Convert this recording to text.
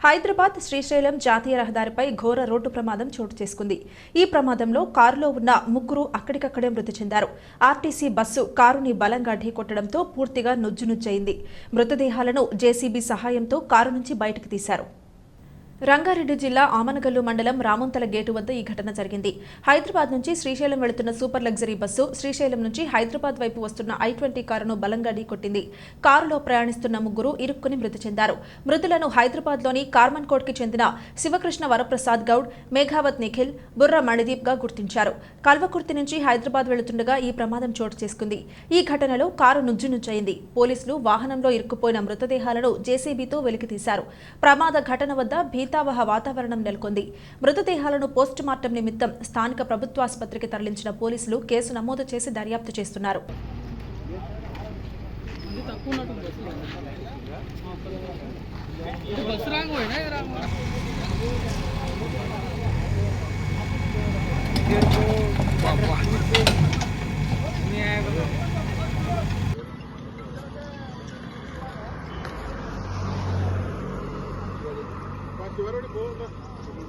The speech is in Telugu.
హైదరాబాద్ శ్రీశైలం జాతీయ రహదారిపై ఘోర రోడ్డు ప్రమాదం చోటు చేసుకుంది. ఈ ప్రమాదంలో కారులో ఉన్న ముగ్గురు అక్కడికక్కడే మృతి చెందారు. ఆర్టీసీ బస్సు కారుని బలంగా ఢీకొట్టడంతో పూర్తిగా నుజ్జునుజ్జయింది. మృతదేహాలను జేసీబీ సహాయంతో కారు నుంచి బయటకు తీశారు. రంగారెడ్డి జిల్లా ఆమనగల్లు మండలం రామంతల గేటు వద్ద ఈ ఘటన జరిగింది. హైదరాబాద్ నుంచి శ్రీశైలం వెళుతున్న సూపర్ లగ్జరీ బస్సు శ్రీశైలం నుంచి హైదరాబాద్ వైపు వస్తున్న I-20 కారును బలంగా ఢీకొట్టింది. కారులో ప్రయాణిస్తున్న ముగ్గురు ఇరుక్కుని మృతి చెందారు. మృతులను హైదరాబాద్లోని కార్మన్కోట్కి చెందిన శివకృష్ణ వరప్రసాద్ గౌడ్, మేఘావత్ నిఖిల్, బుర్ర మణిదీప్ గా గుర్తించారు. కల్వకుర్తి నుంచి హైదరాబాద్ వెళుతుండగా ఈ ప్రమాదం చోటు చేసుకుంది. ఈ ఘటనలో కారు నుజ్జునుజ్జయింది. పోలీసులు వాహనంలో ఇరుక్కుపోయిన మృతదేహాలను జేసీబీతో వెలికితీశారు. ప్రమాద ఘటన వద్ద భీతావహ వాతావరణం నెలకొంది. మృతదేహాలను పోస్టుమార్టం నిమిత్తం స్థానిక ప్రభుత్వాసుపత్రికి తరలించిన పోలీసులు కేసు నమోదు చేసి దర్యాప్తు చేస్తున్నారు. చివరి